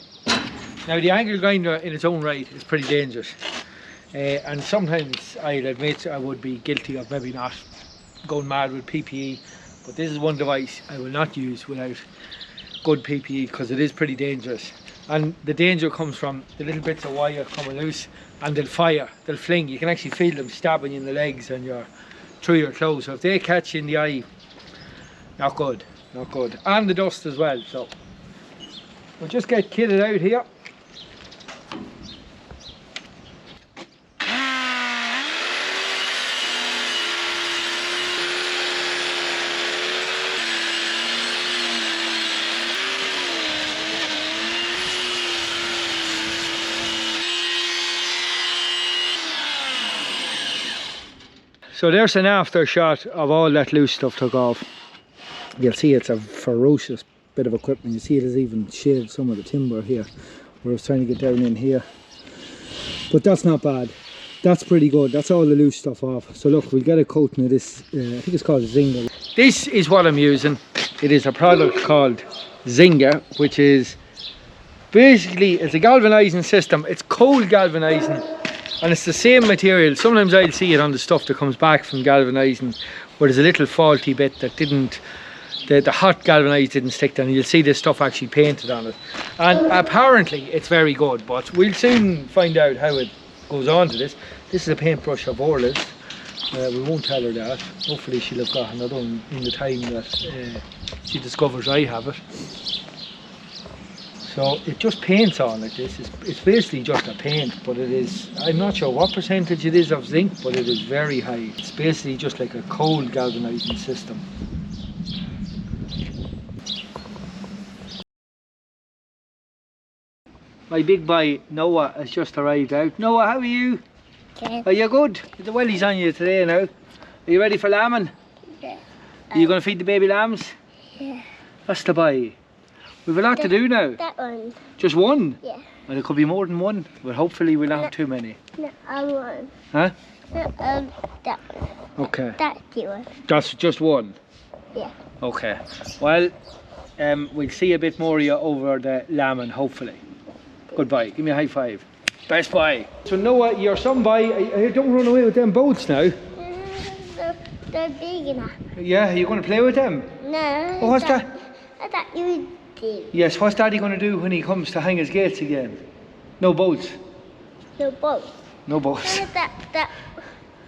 [SPEAKER 1] Now the angle grinder in its own right is pretty dangerous. And sometimes I'll admit I would be guilty of maybe not going mad with PPE, but this is one device I will not use without good PPE because it is pretty dangerous. And the danger comes from the little bits of wire coming loose, and they'll fire, they'll fling. You can actually feel them stabbing you in the legs and through your clothes. So if they catch you in the eye, not good. And the dust as well. So we'll just get kitted out here. So there's an after shot of all that loose stuff took off. You'll see it's a ferocious bit of equipment. You see it has even shaved some of the timber here where I was trying to get down in here. But that's not bad. That's pretty good. That's all the loose stuff off. So look, we'll get a coating of this, I think it's called Zinger. This is what I'm using. It is a product called Zinger, which is basically, it's a galvanizing system. It's cold galvanizing. And it's the same material. Sometimes I'll see it on the stuff that comes back from galvanizing where there's a little faulty bit that didn't, the hot galvanized didn't stick down. You'll see this stuff actually painted on it. And apparently it's very good, but we'll soon find out how it goes on to this. This is a paintbrush of Orla's. We won't tell her that. Hopefully she'll have got another one in the time that she discovers I have it. So it just paints on like this. It's basically just a paint, but it is, I'm not sure what percentage it is of zinc, but it is very high. It's basically just like a cold galvanizing system. My big boy Noah has just arrived out. Noah, how are you?
[SPEAKER 6] Okay.
[SPEAKER 1] Are you good? The wellies on you today now. Are you ready for lambing?
[SPEAKER 6] Yeah.
[SPEAKER 1] Are you going to feed the baby lambs?
[SPEAKER 6] Yeah.
[SPEAKER 1] That's the boy. We've a lot to do now.
[SPEAKER 6] That one.
[SPEAKER 1] Just one?
[SPEAKER 6] Yeah.
[SPEAKER 1] Well, it could be more than one, but hopefully we'll not have too many.
[SPEAKER 6] No, one.
[SPEAKER 1] Huh?
[SPEAKER 6] No, that one.
[SPEAKER 1] Okay.
[SPEAKER 6] That's the one.
[SPEAKER 1] That's just one?
[SPEAKER 6] Yeah.
[SPEAKER 1] Okay. Well, we'll see a bit more of you over the lambing, hopefully. Goodbye. Give me a high five. Best boy. So Noah, your son boy, don't run away with them boats now.
[SPEAKER 6] They're big enough.
[SPEAKER 1] Yeah, are you going to play with them?
[SPEAKER 6] No.
[SPEAKER 1] Oh, what's that?
[SPEAKER 6] I thought you would do.
[SPEAKER 1] Yes, what's Daddy going to do when he comes to hang his gates again? No boats?
[SPEAKER 6] No boat.
[SPEAKER 1] No boats.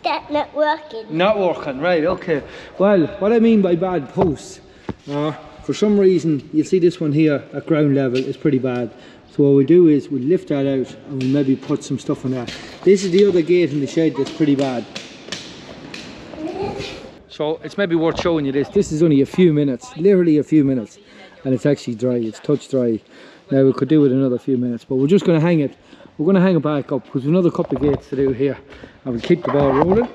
[SPEAKER 6] That's not working.
[SPEAKER 1] Not working, right, okay. Well, what I mean by bad posts, for some reason, you'll see this one here at ground level is pretty bad. So what we do is we'll lift that out and we'll maybe put some stuff on that. This is the other gate in the shed that's pretty bad. So it's maybe worth showing you this. This is only a few minutes, literally a few minutes. And it's actually dry, it's touch dry. Now we could do it another few minutes, but we're just going to hang it. We're going to hang it back up because we've another couple of gates to do here. And we'll keep the ball rolling.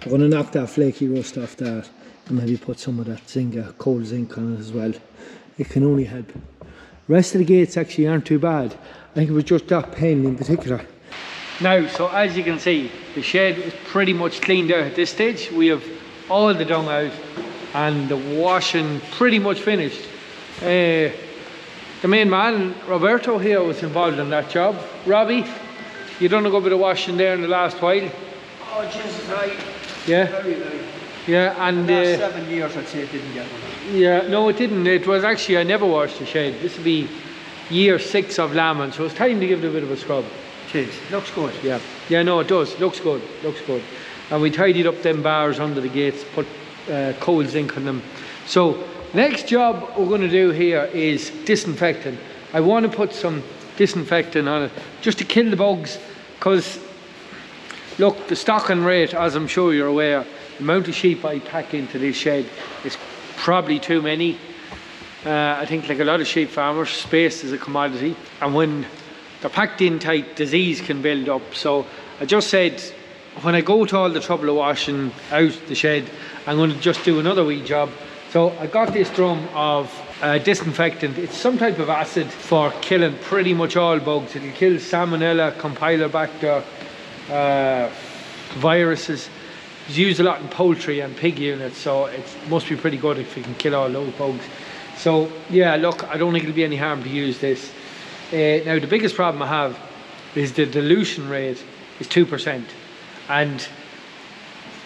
[SPEAKER 1] We're going to knock that flaky rust off that.
[SPEAKER 4] and maybe put some of that zinc, cold zinc on it as well. It can only help. Rest of the gates actually aren't too bad. I think it was just that pen in particular.
[SPEAKER 1] Now, so as you can see, the shed is pretty much cleaned out at this stage. We have all the dung out and the washing pretty much finished. The main man, Roberto here, was involved in that job. Robbie, you done a good bit of washing there in the last while?
[SPEAKER 5] Oh, Jesus, right.
[SPEAKER 1] Yeah?
[SPEAKER 5] Very, very.
[SPEAKER 1] Yeah, and...
[SPEAKER 5] last 7 years I'd say it didn't get one.
[SPEAKER 1] Yeah, no it didn't. It was actually, I never washed the shed. This will be year 6 of lambing, so it's time to give it a bit of a scrub.
[SPEAKER 5] Jeez, looks good.
[SPEAKER 1] Yeah, yeah, no, it does. Looks good, looks good. And we tidied up them bars under the gates, put cold zinc on them. So, next job we're going to do here is disinfecting. I want to put some disinfectant on it, just to kill the bugs, because, look, the stocking rate, as I'm sure you're aware, the amount of sheep I pack into this shed is probably too many. I think, like a lot of sheep farmers, space is a commodity, and when they're packed in tight, disease can build up. So I just said, when I go to all the trouble of washing out the shed, I'm going to just do another wee job. So I got this drum of disinfectant. It's some type of acid for killing pretty much all bugs. It'll kill salmonella, campylobacter, viruses. It's used a lot in poultry and pig units, so it must be pretty good if you can kill all those bugs. So yeah, look, I don't think it'll be any harm to use this. Now the biggest problem I have is the dilution rate is 2%, and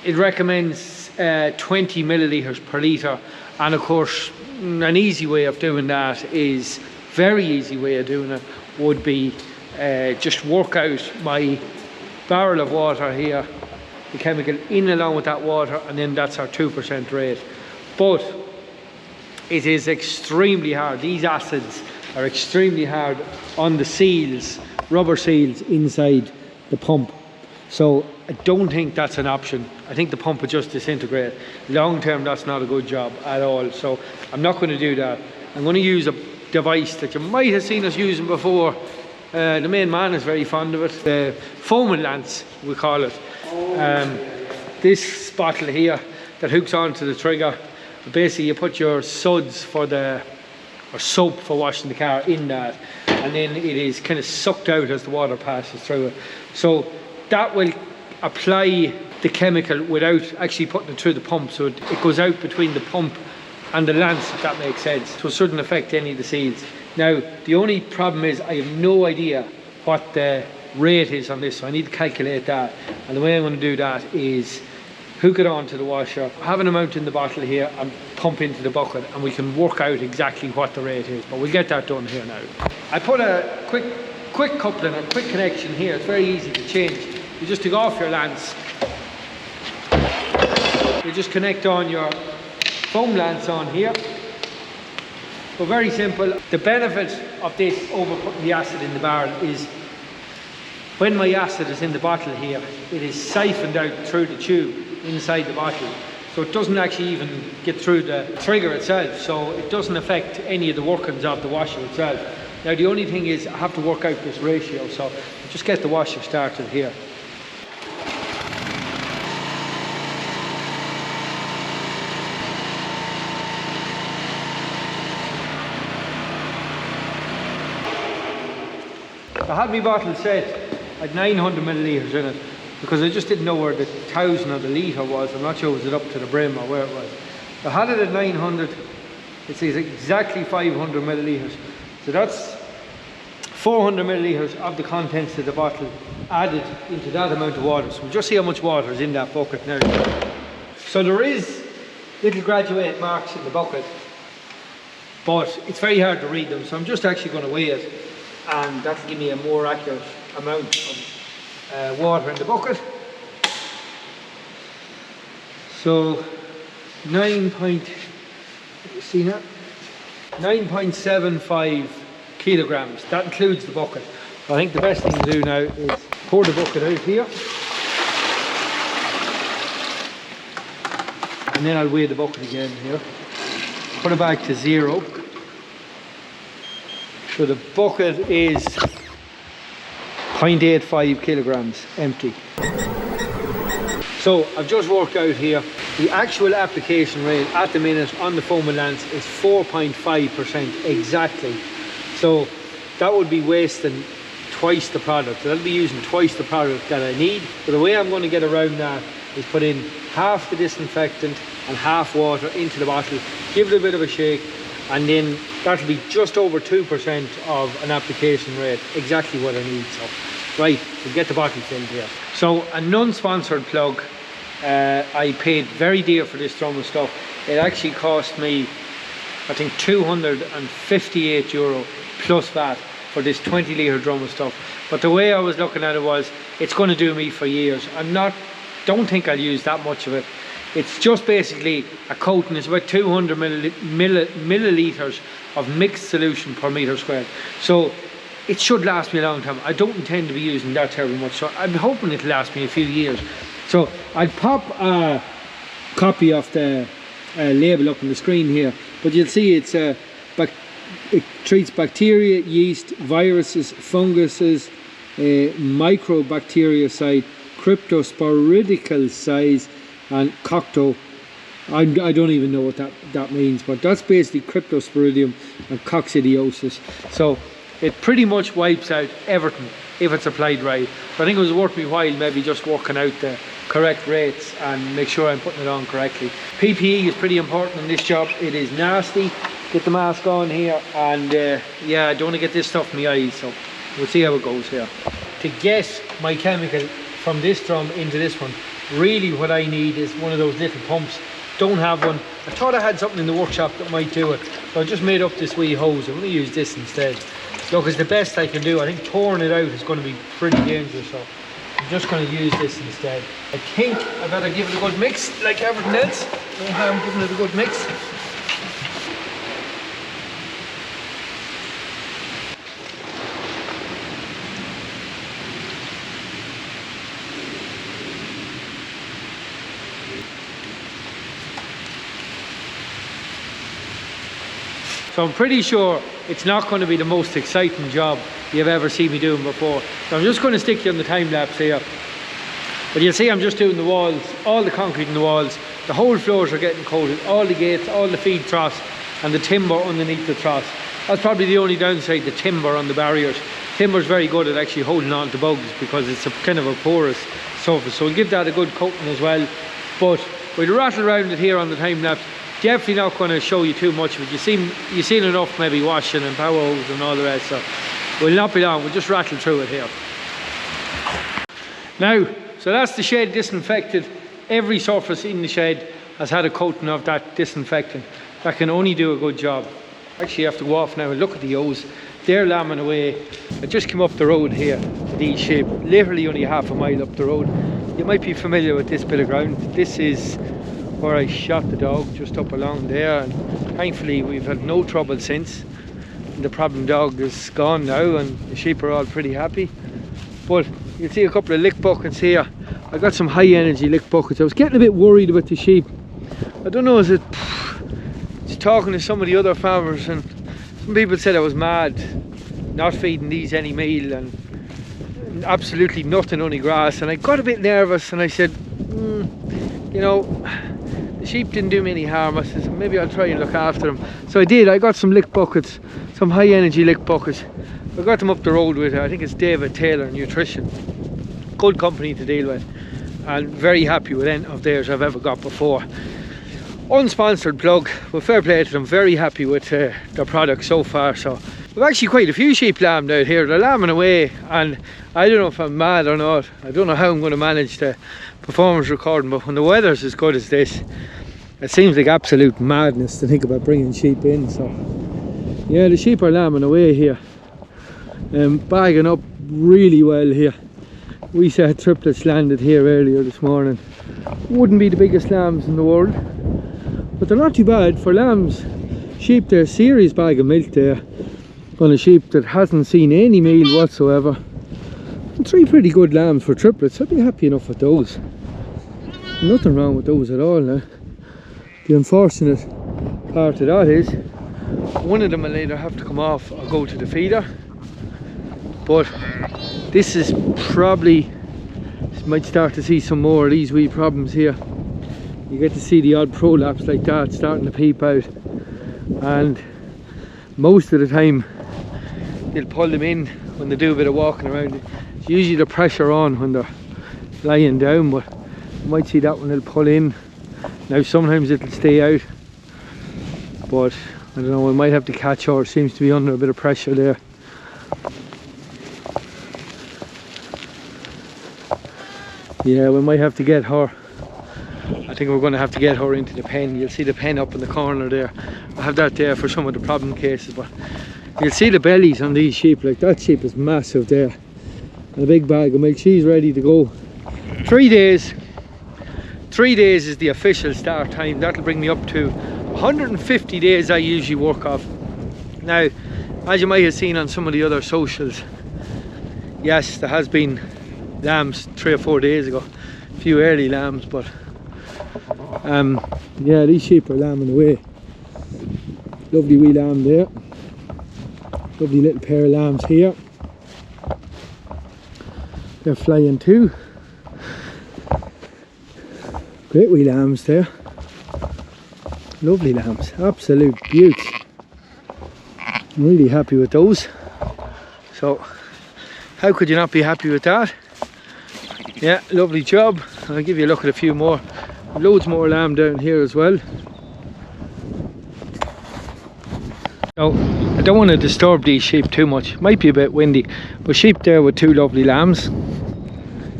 [SPEAKER 1] it recommends 20 millilitres per litre. And of course, an easy way of doing that is, very easy way of doing it would be just work out my barrel of water here, the chemical in along with that water, and then that's our 2% rate. But it is extremely hard. These acids are extremely hard on the seals, rubber seals inside the pump. So I don't think that's an option. I think the pump would just disintegrate. Long term, that's not a good job at all. So I'm not going to do that. I'm going to use a device that you might have seen us using before. The main man is very fond of it. The foaming lance, we call it. This bottle here that hooks onto the trigger. Basically, you put your suds for the, or soap for washing the car in that, and then it is kind of sucked out as the water passes through it. So that will apply the chemical without actually putting it through the pump. So it goes out between the pump and the lance, if that makes sense. So it shouldn't affect any of the seals. Now, the only problem is I have no idea what the rate is on this, so I need to calculate that. And the way I'm going to do that is hook it onto the washer, have an amount in the bottle here, and pump into the bucket, and we can work out exactly what the rate is. But we'll get that done here now. I put a quick coupling, a quick connection here. It's very easy to change. You just take off your lance. You just connect on your foam lance on here. But very simple. The benefit of this over putting the acid in the barrel is when my acid is in the bottle here, it is siphoned out through the tube inside the bottle. So it doesn't actually even get through the trigger itself. So it doesn't affect any of the workings of the washer itself. Now the only thing is I have to work out this ratio. So I'll just get the washer started here. I had my bottle set at 900 millilitres in it because I just didn't know where the 1,000 or the litre was. I'm not sure was it up to the brim or where it was. I had it at 900. It says exactly 500 millilitres. So that's 400 millilitres of the contents of the bottle added into that amount of water. So we'll just see how much water is in that bucket now. So there is little graduate marks in the bucket, but it's very hard to read them. So I'm just actually going to weigh it, and that'll give me a more accurate amount of water in the bucket. So 9.75 kilograms. That includes the bucket. I think the best thing to do now is pour the bucket out here, and then I'll weigh the bucket again here. Put it back to 0. So the bucket is 0.85 kilograms empty. So I've just worked out here The actual application rate at the minute on the foam and lance is 4.5% exactly. So that would be wasting twice the product. I'll be using twice the product that I need. But the way I'm going to get around that is put in half the disinfectant and half water into the bottle, give it a bit of a shake, and then that'll be just over 2% of an application rate, exactly what I need. So right, we'll get the bottle filled here. So a non-sponsored plug. I paid very dear for this drum of stuff. It actually cost me, I think, €258 plus VAT for this 20 litre drum of stuff. But the way I was looking at it was, it's going to do me for years. Don't think I'll use that much of it. It's just basically a coating. It's about 200 millilitres of mixed solution per metre squared. So it should last me a long time. I don't intend to be using that terribly much, so I'm hoping it'll last me a few years. So I'll pop a copy of the label up on the screen here, but you'll see it treats bacteria, yeast, viruses, funguses, microbactericide, cryptosporidical and cocto. I don't even know what that means, but that's basically cryptosporidium and coccidiosis. So it pretty much wipes out everything if it's applied right. So I think it was worth me while maybe just working out the correct rates and make sure I'm putting it on correctly. PPE is pretty important in this job. It is nasty. Get the mask on here, and yeah, I don't want to get this stuff in my eyes, so we'll see how it goes here. To get my chemical from this drum into this one, really what I need is one of those little pumps. Don't have one. I thought I had something in the workshop that might do it, so I just made up this wee hose. I'm going to use this instead. Look, it's the best I can do. I think pouring it out is going to be pretty dangerous, so I'm just going to use this instead. I think I better give it a good mix, like everything else. No harm giving it a good mix. So I'm pretty sure it's not going to be the most exciting job you've ever seen me doing before. So I'm just going to stick you on the time lapse here. But you'll see I'm just doing the walls, all the concrete in the walls. The whole floors are getting coated, all the gates, all the feed troughs and the timber underneath the troughs. That's probably the only downside, the timber on the barriers. Timber's very good at actually holding on to bugs because it's a kind of a porous surface. So we'll give that a good coating as well. But we'll rattle around it here on the time lapse. Definitely not going to show you too much of it. You've seen enough maybe washing and power hose and all the rest, so we'll not be long. We'll just rattle through it here. Now, so that's the shed disinfected. Every surface in the shed has had a coating of that disinfectant. That can only do a good job. Actually, you have to go off now and look at the hose. They're lambing away. I just came up the road here to these sheep, literally only half a mile up the road. You might be familiar with this bit of ground. This is where I shot the dog, just up along there, and thankfully we've had no trouble since. The problem dog is gone now and the sheep are all pretty happy. But you'll see a couple of lick buckets here. I got some high energy lick buckets. I was getting a bit worried about the sheep. I don't know, it's talking to some of the other farmers, and some people said I was mad not feeding these any meal and absolutely nothing, only grass. And I got a bit nervous and I said, you know, the sheep didn't do me any harm. I said, maybe I'll try and look after them. So I did. I got some lick buckets, some high energy lick buckets. I got them up the road with, I think it's David Taylor Nutrition. Good company to deal with, and very happy with any of theirs I've ever got before. Unsponsored plug, but fair play to them. Very happy with their product so far. So we've actually quite a few sheep lambed out here. They're lambing away, and I don't know if I'm mad or not. I don't know how I'm going to manage the performance recording, but when the weather's as good as this, it seems like absolute madness to think about bringing sheep in. So yeah, the sheep are lambing away here, bagging up really well here. We saw triplets landed here earlier this morning. Wouldn't be the biggest lambs in the world, but they're not too bad for lambs. Sheep, they're serious bag of milk there on a sheep that hasn't seen any meal whatsoever. And 3 pretty good lambs for triplets. I'd be happy enough with those. Nothing wrong with those at all now. The unfortunate part of that is one of them will either have to come off or go to the feeder. But this is probably, might start to see some more of these wee problems here. you get to see the odd prolapse like that starting to peep out, and most of the time they'll pull them in when they do a bit of walking around. It's usually the pressure on when they're lying down, but you might see that one they'll pull in. Now sometimes it'll stay out, but I don't know, we might have to catch her. It seems to be under a bit of pressure there. Yeah, we might have to get her. I think we're going to have to get her into the pen. You'll see the pen up in the corner there. I have that there for some of the problem cases, but you'll see the bellies on these sheep. Like, that sheep is massive there, and a big bag of milk. She's ready to go. 3 days. 3 days is the official start time. That'll bring me up to 150 days I usually work off. Now, as you might have seen on some of the other socials, yes, there has been lambs 3 or 4 days ago, a few early lambs, but yeah, these sheep are lambing away. Lovely wee lamb there, lovely little pair of lambs here. They're flying too. Great wee lambs there, lovely lambs, absolute beauty. I'm really happy with those. So how could you not be happy with that? Yeah, lovely job. I'll give you a look at a few more. Loads more lamb down here as well. Now, I don't want to disturb these sheep too much. Might be a bit windy, but sheep there with 2 lovely lambs.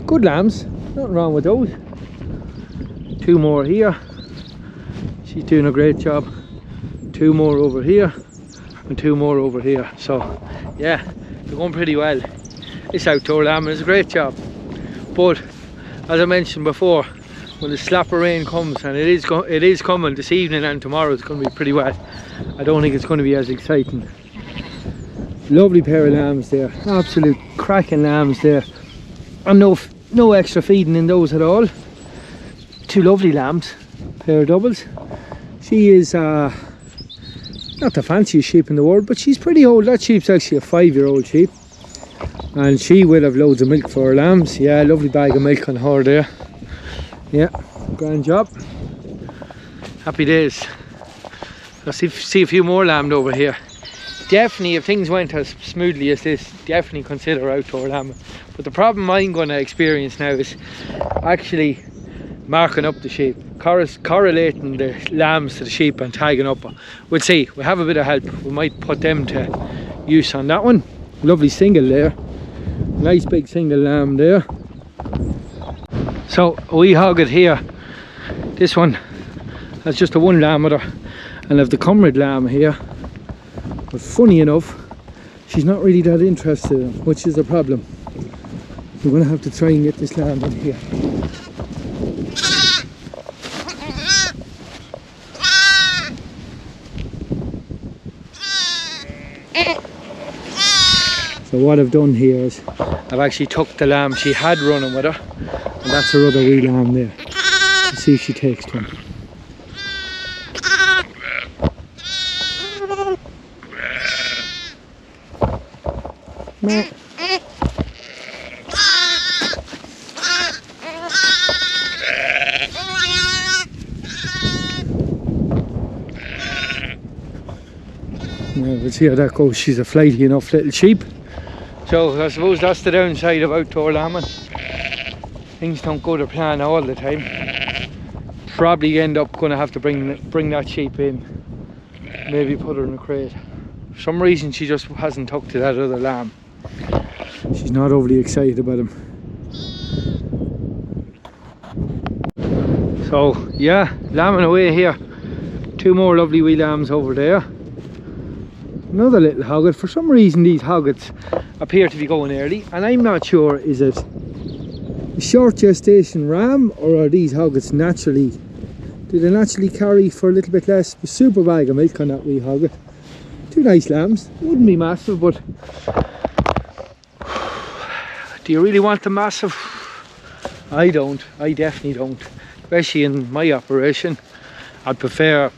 [SPEAKER 1] Good lambs, nothing wrong with those. 2 more here. She's doing a great job. 2 more over here, and 2 more over here. So yeah, they're going pretty well. This outdoor lamb is a great job. But as I mentioned before, when the slap of rain comes, and it is coming this evening and tomorrow, it's going to be pretty wet. I don't think it's going to be as exciting. Lovely pair of lambs there, absolute cracking lambs there, and no extra feeding in those at all. 2 lovely lambs, pair of doubles. She is not the fanciest sheep in the world, but she's pretty old. That sheep's actually a 5-year-old sheep, and she will have loads of milk for her lambs. Yeah, lovely bag of milk on her there. Yeah, grand job. Happy days. I'll see a few more lamb over here. Definitely, if things went as smoothly as this, definitely consider outdoor lambing. But the problem I'm going to experience now is actually marking up the sheep, correlating the lambs to the sheep and tagging up. We'll see. We'll have a bit of help. We might put them to use on that one. Lovely single there. Nice big single lamb there. So a wee hogget here. This one has just a 1 lamb with her, and I've the comrade lamb here. But funny enough, she's not really that interested in them, which is a problem. We're going to have to try and get this lamb in here. So what I've done here is I've actually took the lamb she had running with her, and that's her other wee lamb there. Let's see if she takes to him. Yeah, we'll see how that goes. She's a flighty enough little sheep. So I suppose that's the downside of outdoor lambing. Things don't go to plan all the time. Probably end up going to have to bring that sheep in. Maybe put her in a crate. For some reason she just hasn't took to that other lamb. She's not overly excited about him. So yeah, lambing away here. 2 more lovely wee lambs over there. Another little hogget. For some reason these hoggets appear to be going early, and I'm not sure, is it a short gestation ram, or are these hoggets naturally, do they naturally carry for a little bit less? A super bag of milk on that wee hogget. 2 nice lambs. Wouldn't be massive, but do you really want the massive? I don't. I definitely don't, especially in my operation. I'd prefer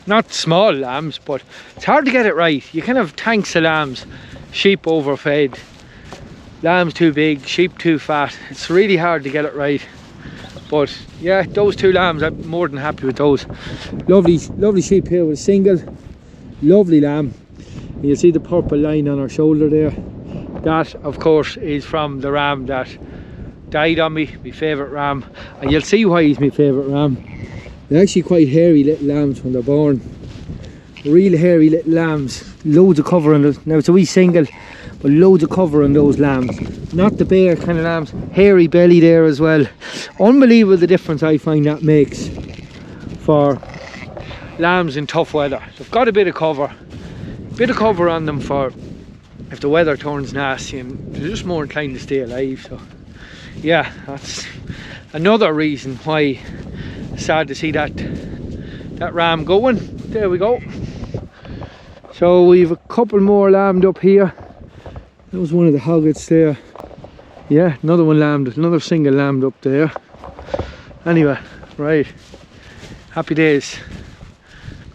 [SPEAKER 1] not small lambs, but it's hard to get it right. You can have tanks of lambs, sheep overfed, lambs too big, sheep too fat. It's really hard to get it right. But yeah, those 2 lambs, I'm more than happy with those. Lovely sheep here with a single, lovely lamb. And you'll see the purple line on her shoulder there. That of course is from the ram that died on me, my favourite ram. And you'll see why he's my favourite ram. They're actually quite hairy little lambs when they're born. Real hairy little lambs. Loads of cover on those. Now it's a wee single, but loads of cover on those lambs. Not the bare kind of lambs. Hairy belly there as well. Unbelievable the difference I find that makes for lambs in tough weather. They've got a bit of cover on them for if the weather turns nasty, and they're just more inclined to stay alive. So yeah, that's another reason why it's sad to see that ram going. There we go. So we've a couple more lambed up here. That was one of the hoggets there. Yeah, another one lambed, another single lambed up there. Anyway, right, happy days.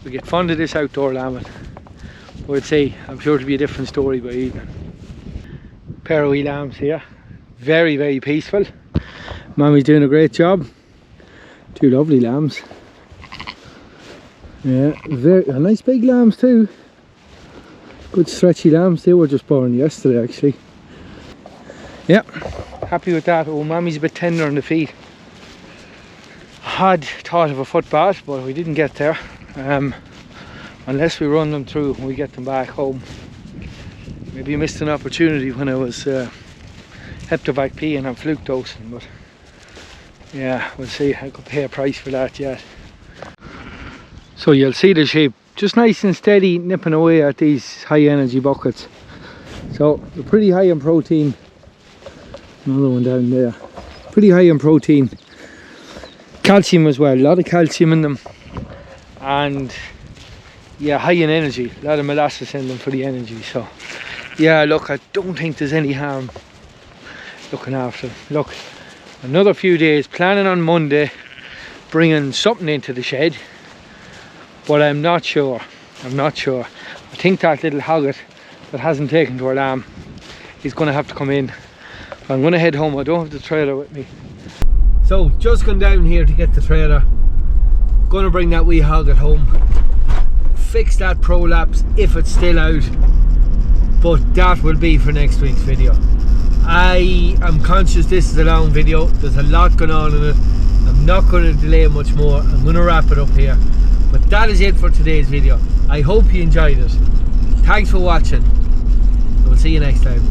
[SPEAKER 1] We get fond of this outdoor lambing. I would say, I'm sure it'll be a different story by evening. Pair of wee lambs here. Very, very peaceful. Mommy's doing a great job. 2 lovely lambs. Yeah, very nice big lambs too. Good stretchy lambs. They were just born yesterday actually. Yeah, happy with that. Oh, Mommy's a bit tender on the feet. Had thought of a foot bath, but we didn't get there. Unless we run them through when we get them back home. Maybe missed an opportunity when I was heptovac peeing and fluke dosing, but yeah, we'll see. I could pay a price for that yet. So you'll see the sheep just nice and steady nipping away at these high energy buckets. So they're pretty high in protein. Another one down there. Pretty high in protein. Calcium as well, a lot of calcium in them. And yeah, high in energy, a lot of molasses in them for the energy. So yeah, look, I don't think there's any harm looking after them. Look, another few days, planning on Monday bringing something into the shed, but I'm not sure. I think that little hogget that hasn't taken to our lamb is going to have to come in. I'm going to head home. I don't have the trailer with me. So just gone down here to get the trailer. Going to bring that wee hogget home, fix that prolapse if it's still out, but that will be for next week's video. I am conscious this is a long video, there's a lot going on in it. I'm not going to delay much more. I'm going to wrap it up here, but that is it for today's video. I hope you enjoyed it. Thanks for watching. We'll see you next time.